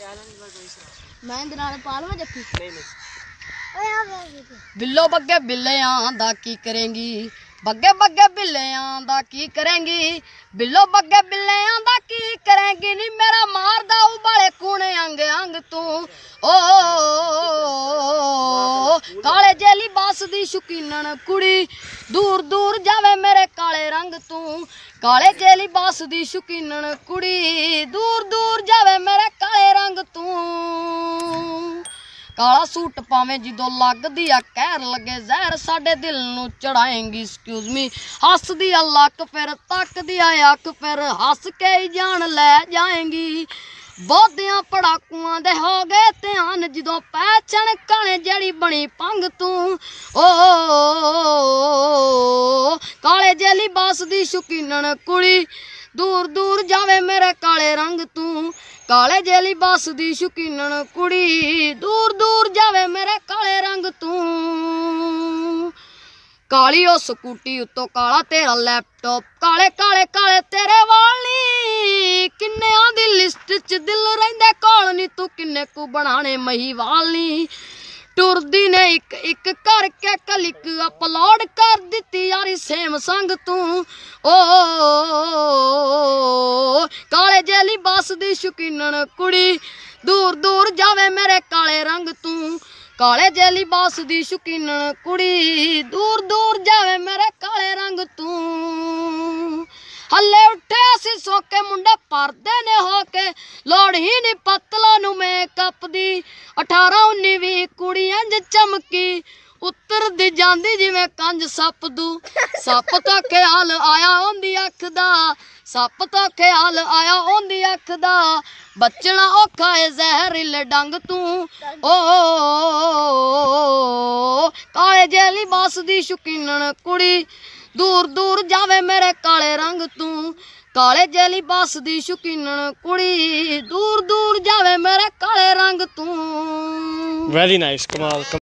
मैं नाल पालवा जप्पी नहीं नहीं बिल्लो बग्गे बिल्लियां दा की करेंगी बग्गे बग्गे बिल्लियां दा की करेंगी बिल्लो बग्गे बिल्लियां दा की करेंगी नी मेरा मारदा उबाले कूने अंग अंग तू ओ काले जेली बास दी शौकीनन कुड़ी दूर दूर जावे मेरे काले रंग तू काले जेली बास दी शौकीनन कुड़ी दूर दूर जावे मेरे काले रंग तू काला सूट पावे जिदो लगदी आ कहर लगे जहर साडे दिल नू चढ़ाएंगी एक्सक्यूज मी हसदी आ लक फिर तकदी आ अख फिर हस के ही जान ले जाएंगी बहुतियां पड़ाकुआं दे हो गए ध्यान जिदो पैचन काले जड़ी बनी पंग तू ओ काले जेली बास दी शौकीनन कुड़ी दूर दूर जावे मेरे काले रंग तू काले जेली बास दी शौकीनन कुड़ी दूर दूर जावे मेरे काले रंग तू काली ओ स्कूटी उत्तो काला तेरा लैपटॉप काले काले काले तेरे वाली किन्ने दी लिस्ट च दिल रहिंदे कोल नी तू किन्ने को बनाने मही वाली टुरदी ने एक एक करके क्लिक अपलोड कर दिती यारी सेम संग तू ओ काले जेली बास दी शौकीनन कुड़ी दूर दूर जावे मेरे काले रंग तू काले जेली बास दी शौकीनन कुड़ी दूर दूर जावे मेरे काले रंग तू हले उठे असी सोके मुंडे परदे ने होके लोड़ ही नहीं पतला नु मेकअप दी 18-19 कुड़ी इंज चमकी उत्तर दी जांदी जिवें कंज सप दू सप तो ख्याल आया ओंदी अख दा सप तो ख्याल आया ओंदी अख दा बचना औखा है जहरीले डंग तू ओ काले जेली बास दी शौकीनन कुड़ी दूर दूर जावे मेरे काले रंग तू काले जेली बास दी शौकीनन कुड़ी दूर दूर जावे मेरे काले रंग तू वेरी नाइस कमाल।